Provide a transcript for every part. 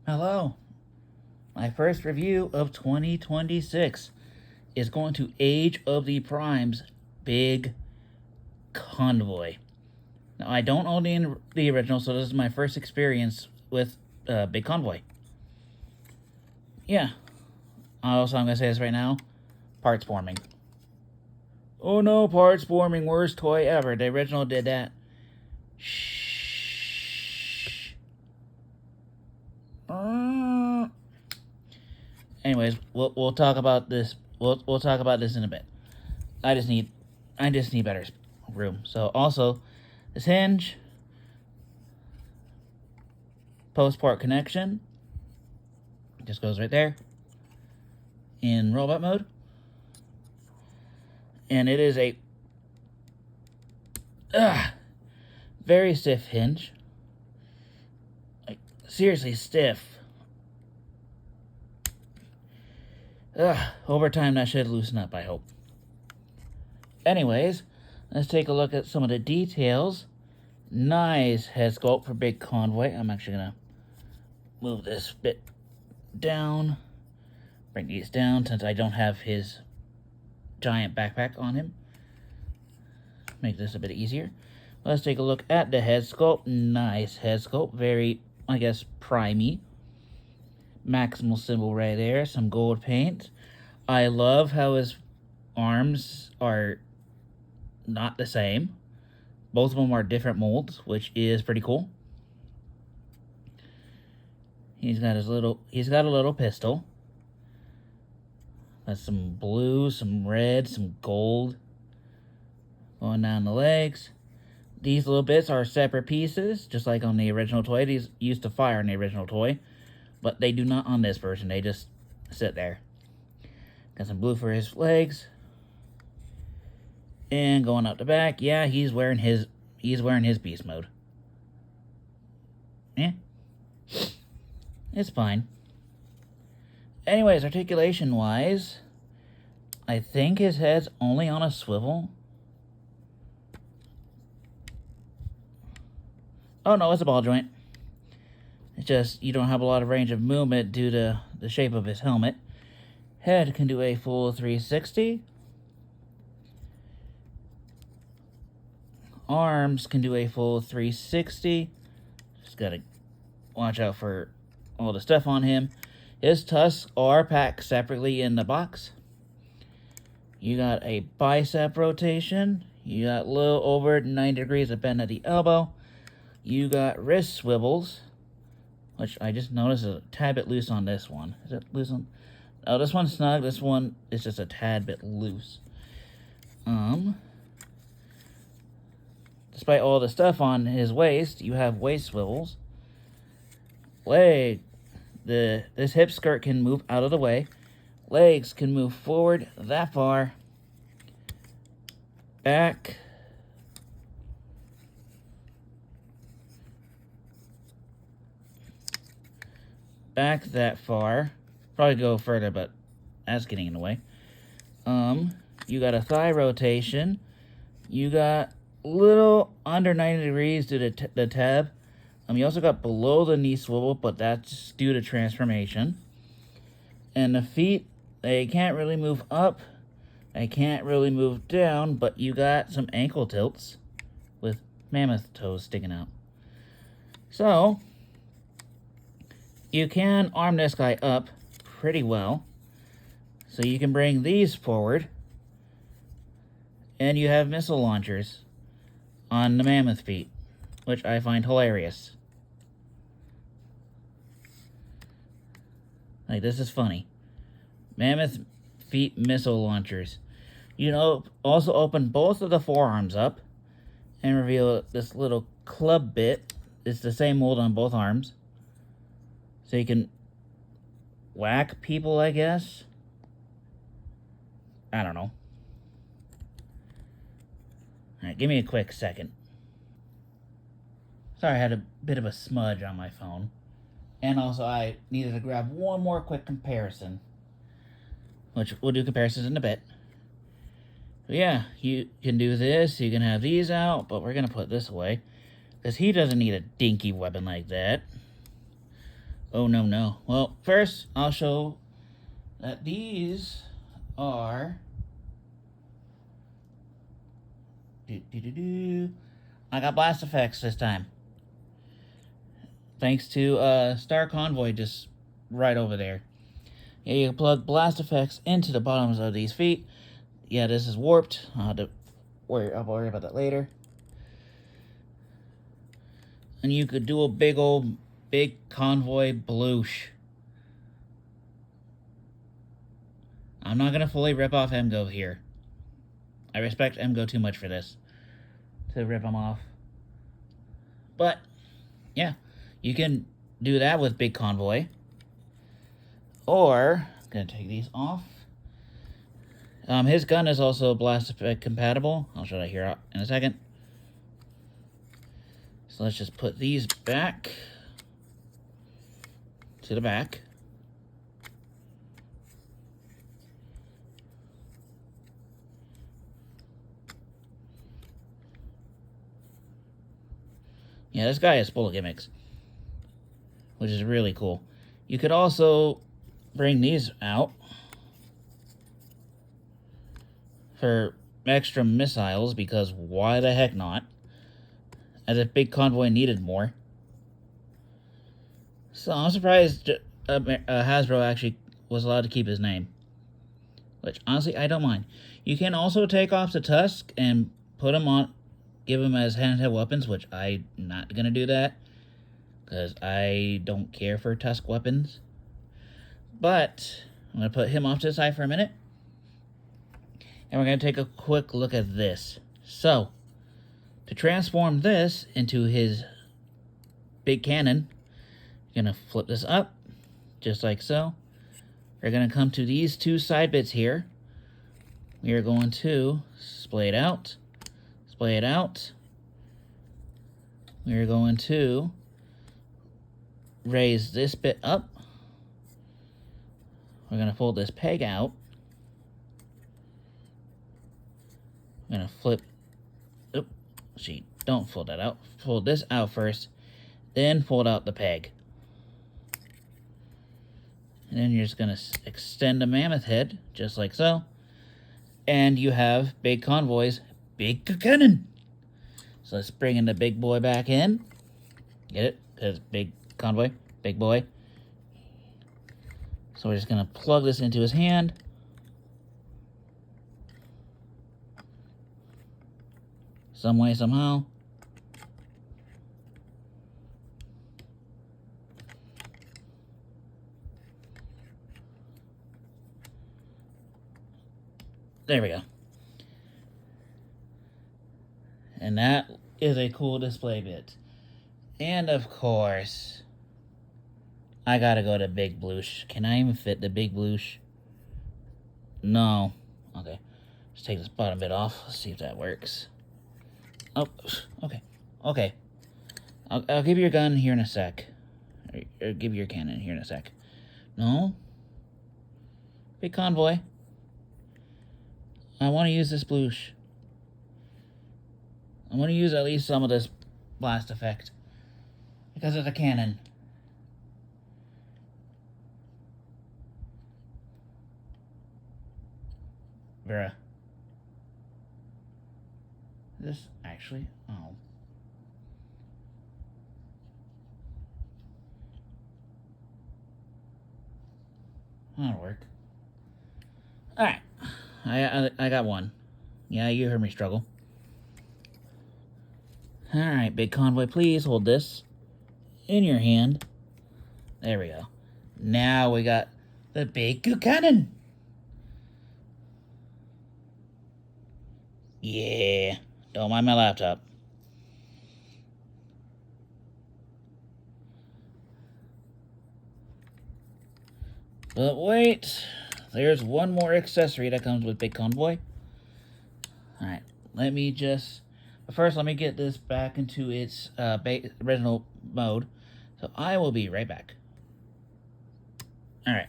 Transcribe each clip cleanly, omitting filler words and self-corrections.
Hello. My first review of 2026 is going to Age of the Primes Big Convoy. Now, I don't own the original, so this is my first experience with Big Convoy. Yeah. Also, I'm going to say this right now, parts forming. Oh no, parts forming, worst toy ever. The original did that. Shh. Anyways, we'll talk about this. We'll talk about this in a bit. I just need better room. So also, this hinge, post port connection, just goes right there in robot mode, and it is a very stiff hinge. Like seriously stiff. Over time that should loosen up, I hope. Anyways, let's take a look at some of the details. Nice head sculpt for Big Convoy. I'm actually gonna move this bit down, bring these down since I don't have his giant backpack on him. Make this a bit easier. Let's take a look at the head sculpt. Nice head sculpt, very, I guess, primey. Maximal symbol right there, some gold paint. I love how his arms are not the same. Both of them are different molds, which is pretty cool. He's got a little pistol. That's some blue, some red, some gold going down the legs. These little bits are separate pieces, just like on the original toy. These used to fire in the original toy, but they do not on this version. They just sit there. Got some blue for his legs. And going up the back, yeah, he's wearing his beast mode. Yeah. It's fine. Anyways, articulation-wise, I think his head's only on a swivel. Oh no, it's a ball joint. It's just you don't have a lot of range of movement due to the shape of his helmet. Head can do a full 360. Arms can do a full 360. Just gotta watch out for all the stuff on him. His tusks are packed separately in the box. You got a bicep rotation. You got a little over 90 degrees of bend at the elbow. You got wrist swivels, which I just noticed is a tad bit loose on this one. Is it loose on? Oh, this one's snug. This one is just a tad bit loose. Despite all the stuff on his waist, you have waist swivels. Leg. This hip skirt can move out of the way. Legs can move forward that far. Back. Back that far. Probably go further, but that's getting in the way. You got a thigh rotation. You got little under 90 degrees due to the tab. You also got below the knee swivel, but that's due to transformation. And the feet, they can't really move up. They can't really move down, but you got some ankle tilts with mammoth toes sticking out. So, you can arm this guy up pretty well. So you can bring these forward. And you have missile launchers on the mammoth feet, which I find hilarious. Like, this is funny. Mammoth feet missile launchers. You know, also open both of the forearms up and reveal this little club bit. It's the same mold on both arms. So you can whack people, I guess. I don't know. Alright, give me a quick second. Sorry, I had a bit of a smudge on my phone. And also, I needed to grab one more quick comparison. Which we'll do comparisons in a bit. But yeah, you can do this. You can have these out, but we're going to put this away. Because he doesn't need a dinky weapon like that. Oh, no, no. Well, first, I'll show that these are... I got blast effects this time. Thanks to Star Convoy just right over there. Yeah, you can plug blast effects into the bottoms of these feet. Yeah, this is warped. I'll worry about that later. And you could do a big convoy bloosh. I'm not gonna fully rip off Emgo here. I respect Emgo too much for this to rip him off. But yeah, you can do that with Big Convoy. Or I'm gonna take these off. His gun is also blast effect compatible. I'll show that here in a second. So let's just put these back to the back. Yeah, this guy is full of gimmicks, which is really cool. You could also bring these out for extra missiles, because why the heck not? As if Big Convoy needed more. So I'm surprised Hasbro actually was allowed to keep his name. Which, honestly, I don't mind. You can also take off the Tusk and put him on, give him as handheld weapons, which I'm not going to do that, because I don't care for Tusk weapons. But I'm going to put him off to the side for a minute. And we're going to take a quick look at this. So, to transform this into his big cannon, you're going to flip this up, just like so. We're going to come to these two side bits here. We are going to splay it out, splay it out. We are going to raise this bit up. We're going to fold this peg out. I'm going to flip. Oop, gee, don't fold that out. Fold this out first, then fold out the peg. And then you're just going to extend the mammoth head, just like so. And you have Big Convoy's big cannon. So let's bring in the big boy back in. Get it? Because Big Convoy, big boy. So we're just going to plug this into his hand. Some way, somehow. There we go. And that is a cool display bit. And of course, I gotta go to Big Bloosh. Can I even fit the Big Bloosh? No. Okay. Let's take this bottom bit off. Let's see if that works. Oh, okay. Okay. I'll give you your gun here in a sec. Or give you your cannon here in a sec. No? Big Convoy. I want to use this bloosh. I want to use at least some of this blast effect, because of the cannon. Bruh. This actually... Oh. That'll work. Alright. I got one. Yeah, you heard me struggle. Alright, Big Convoy, please hold this in your hand. There we go. Now we got the big cannon. Yeah. Don't mind my laptop. But wait. There's one more accessory that comes with Big Convoy. Alright, let me just... But first, let me get this back into its original mode. So I will be right back. Alright.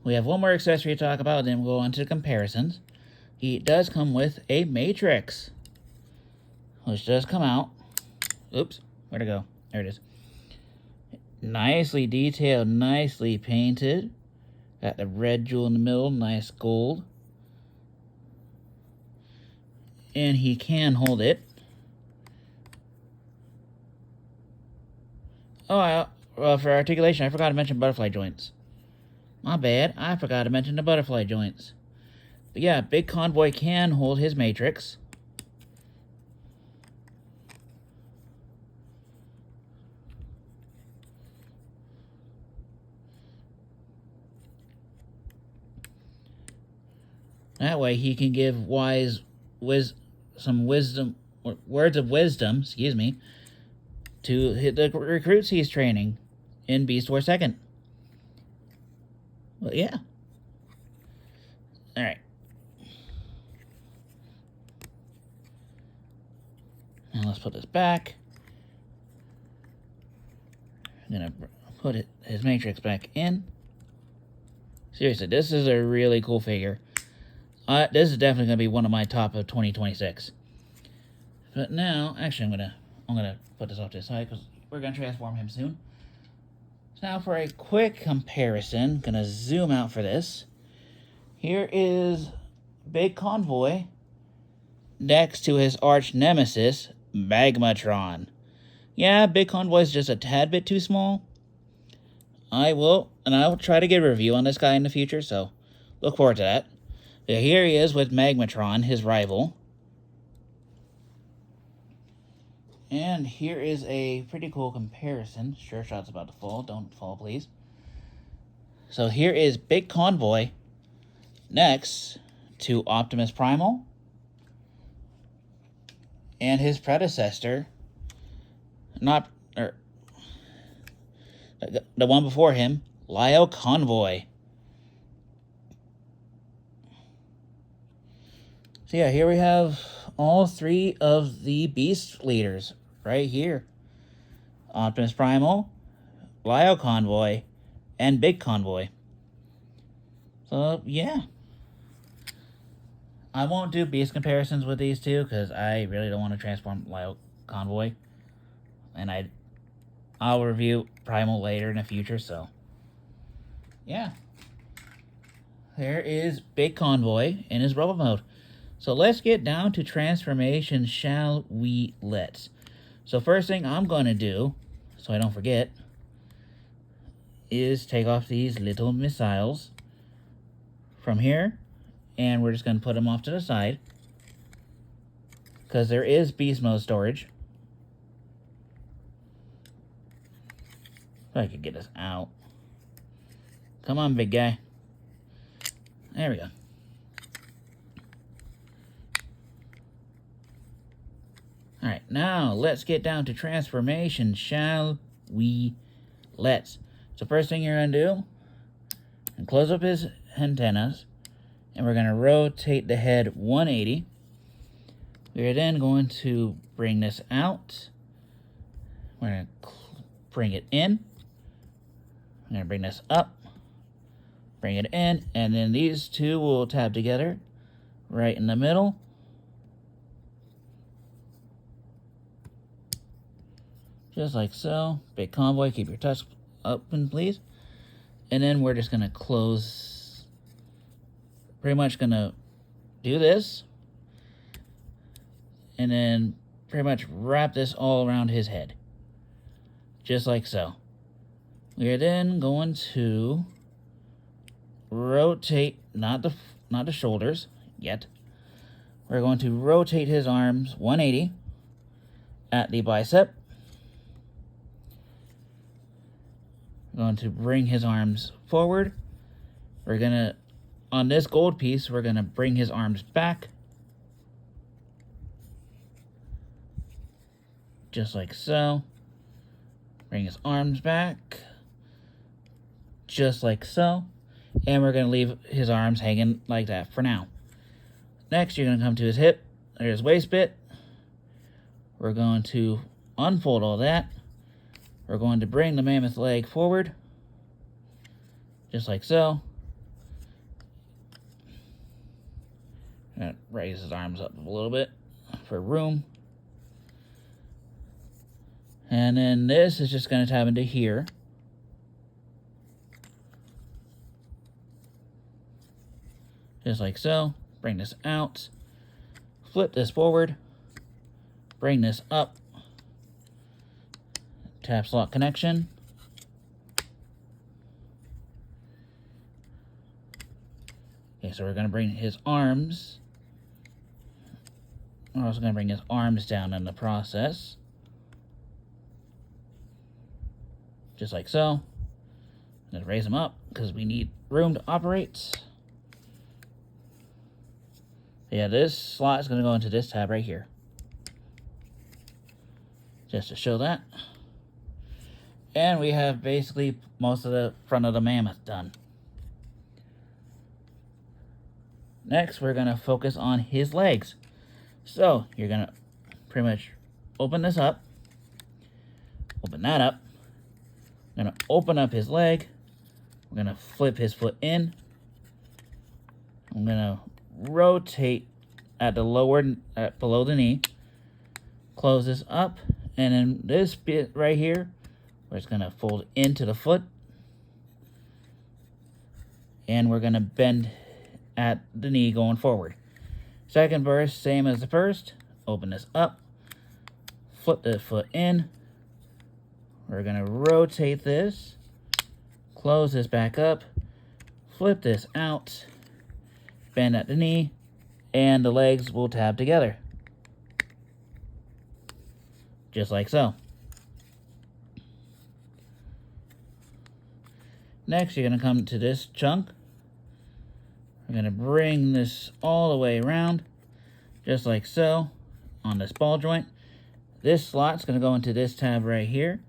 We have one more accessory to talk about, then we'll go on to comparisons. He does come with a Matrix, which does come out. Oops, where'd it go? There it is. Nicely detailed, nicely painted. Got the red jewel in the middle, nice gold. And he can hold it. Oh, for articulation, I forgot to mention butterfly joints. My bad, I forgot to mention the butterfly joints. But yeah, Big Convoy can hold his matrix. That way he can give some words of wisdom, excuse me, to the recruits he's training in Beast Wars 2nd. Well, yeah. Alright. Now let's put this back. I'm gonna put his matrix back in. Seriously, this is a really cool figure. This is definitely gonna be one of my top of 2026. But now, actually, I'm gonna put this off to the side because we're gonna transform him soon. So now for a quick comparison, gonna zoom out for this. Here is Big Convoy next to his arch nemesis, Magmatron. Yeah, Big Convoy is just a tad bit too small. I'll try to get a review on this guy in the future, so look forward to that. So here he is with Magmatron, his rival. And here is a pretty cool comparison. Sure shot's about to fall. Don't fall, please. So here is Big Convoy next to Optimus Primal and his predecessor, the one before him, Lio Convoy. So yeah, here we have all three of the Beast leaders right here. Optimus Primal, Lio Convoy, and Big Convoy. So yeah. I won't do Beast comparisons with these two because I really don't want to transform Lio Convoy. And I'll review Primal later in the future, so yeah. There is Big Convoy in his robot mode. So let's get down to transformation, shall we? Let's. So first thing I'm going to do, so I don't forget, is take off these little missiles from here. And we're just going to put them off to the side. Because there is beast mode storage. If I could get this out. Come on, big guy. There we go. Alright, now let's get down to transformation, shall we? Let's. So first thing you're going to do, and close up his antennas, and we're going to rotate the head 180. We're then going to bring this out. We're going to bring it in. We're going to bring this up, bring it in, and then these two will tab together right in the middle. Just like so. Big Convoy, keep your touch open, please. And then we're just going to close. Pretty much going to do this. And then pretty much wrap this all around his head. Just like so. We are then going to rotate, not the shoulders yet. We're going to rotate his arms 180 at the bicep. We're going to bring his arms forward. We're going to, on this gold piece, we're going to bring his arms back. Just like so. Bring his arms back. Just like so. And we're going to leave his arms hanging like that for now. Next, you're going to come to his hip. There's his waist bit. We're going to unfold all that. We're going to bring the mammoth leg forward. Just like so. Raise his arms up a little bit for room. And then this is just going to tab into here. Just like so. Bring this out. Flip this forward. Bring this up. Tab slot connection. Okay, so we're going to bring his arms. We're also going to bring his arms down in the process. Just like so. I'm going to raise them up because we need room to operate. Yeah, this slot is going to go into this tab right here. Just to show that. And we have basically most of the front of the mammoth done. Next, we're going to focus on his legs. So, you're going to pretty much open this up. Open that up. I'm going to open up his leg. We're going to flip his foot in. I'm going to rotate at the below the knee. Close this up. And then this bit right here, we're just going to fold into the foot. And we're going to bend at the knee going forward. Second burst, same as the first. Open this up. Flip the foot in. We're going to rotate this. Close this back up. Flip this out. Bend at the knee. And the legs will tab together. Just like so. Next, you're going to come to this chunk. We're going to bring this all the way around, just like so, on this ball joint. This slot's going to go into this tab right here.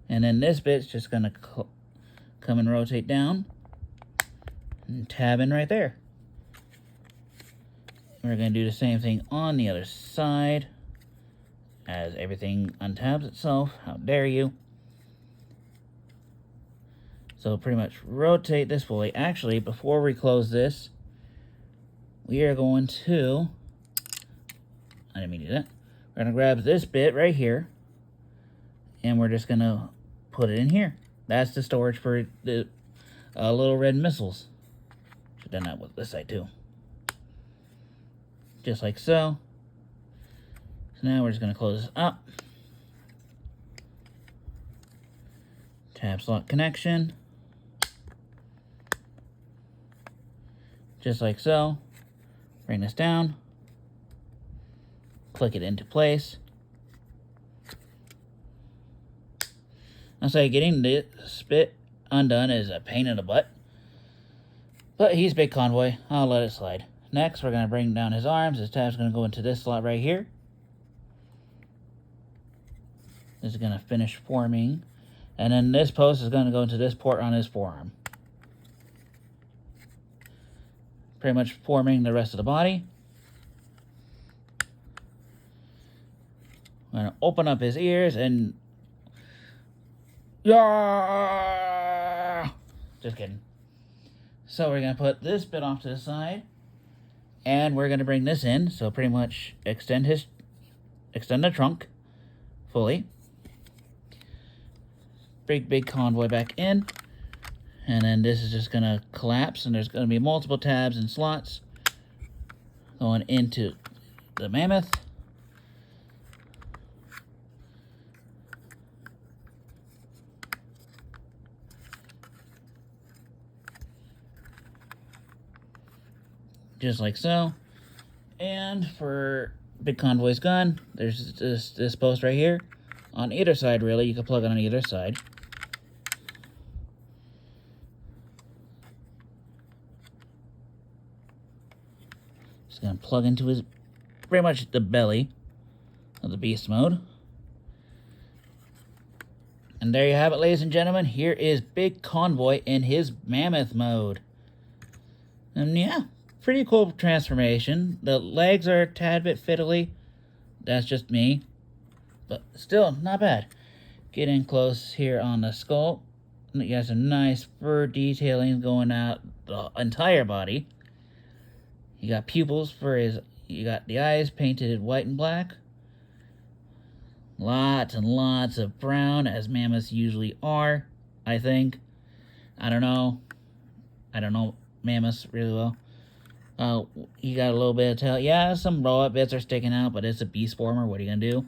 And then this bit's just going to come and rotate down and tab in right there. We're going to do the same thing on the other side. As everything untabs itself. How dare you. So pretty much rotate this fully. Actually, before we close this, we are going to... I didn't mean to do that. We're going to grab this bit right here. And we're just going to put it in here. That's the storage for the little red missiles. Should have done that with this side too. Just like so. So now we're just going to close this up. Tab slot connection. Just like so. Bring this down. Click it into place. I'll say getting this bit undone is a pain in the butt. But he's Big Convoy. I'll let it slide. Next, we're going to bring down his arms. His tab's going to go into this slot right here. This is going to finish forming. And then this post is going to go into this port on his forearm. Pretty much forming the rest of the body. I'm going to open up his ears and... Yeah! Just kidding. So we're going to put this bit off to the side. And we're going to bring this in. So pretty much extend the trunk fully. Big Convoy back in. And then this is just going to collapse. And there's going to be multiple tabs and slots going into the mammoth. Just like so. And for Big Convoy's gun, there's this post right here. On either side, really. You can plug it on either side. Just going to plug into his, pretty much the belly of the beast mode. And there you have it, ladies and gentlemen. Here is Big Convoy in his mammoth mode. And yeah, pretty cool transformation. The legs are a tad bit fiddly. That's just me. But still, not bad. Get in close here on the skull. You got some nice fur detailing going out the entire body. You got pupils for his... You got the eyes painted white and black. Lots and lots of brown, as mammoths usually are, I think. I don't know. I don't know mammoths really well. You got a little bit of tail. Yeah, some roll-up bits are sticking out, but it's a beast former. What are you going to do?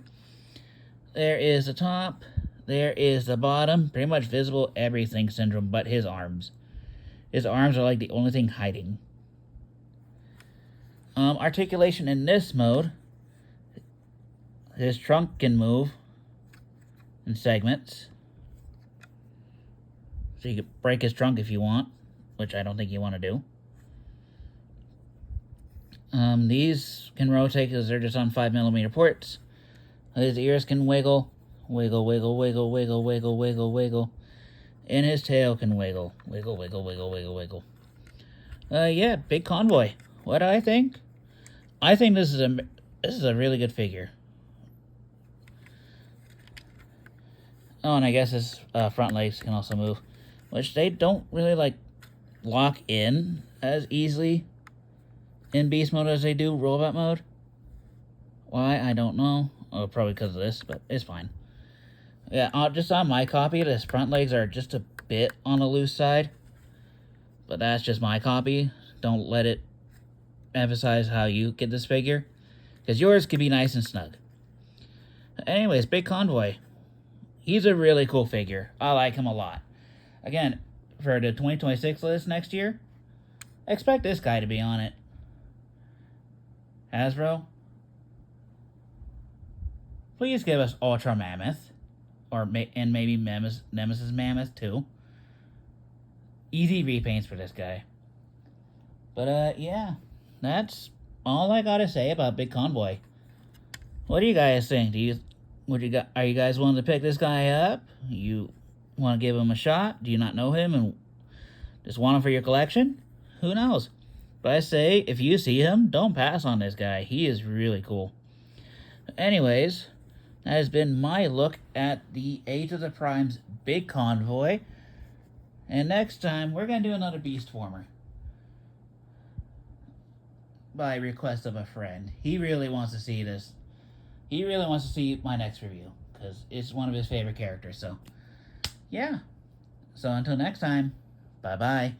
There is the top. There is the bottom. Pretty much visible everything syndrome but his arms. His arms are like the only thing hiding. Articulation in this mode. His trunk can move in segments. So you could break his trunk if you want, which I don't think you want to do. These can rotate because they're just on 5mm ports. His ears can wiggle. Wiggle, wiggle, wiggle, wiggle, wiggle, wiggle, wiggle. And his tail can wiggle. Wiggle, wiggle, wiggle, wiggle, wiggle. Yeah, Big Convoy. What do I think? I think this is a really good figure. Oh, and I guess his front legs can also move, which they don't really like lock in as easily in beast mode as they do robot mode. Why, I don't know. Oh, probably because of this, but it's fine. Yeah, just on my copy, his front legs are just a bit on the loose side. But that's just my copy. Don't let it emphasize how you get this figure, because yours could be nice and snug. Anyways, Big Convoy. He's a really cool figure. I like him a lot. Again, for the 2026 list next year, expect this guy to be on it. Hasbro, please give us Ultra Mammoth, and maybe Nemesis Mammoth too. Easy repaints for this guy. But yeah, that's all I gotta say about Big Convoy. What do you guys think? Are you guys willing to pick this guy up? You want to give him a shot? Do you not know him and just want him for your collection? Who knows? But I say, if you see him, don't pass on this guy. He is really cool. Anyways, that has been my look at the Age of the Primes Big Convoy. And next time, we're going to do another Beast Former. By request of a friend. He really wants to see this. He really wants to see my next review, because it's one of his favorite characters. So, yeah. So until next time, bye-bye.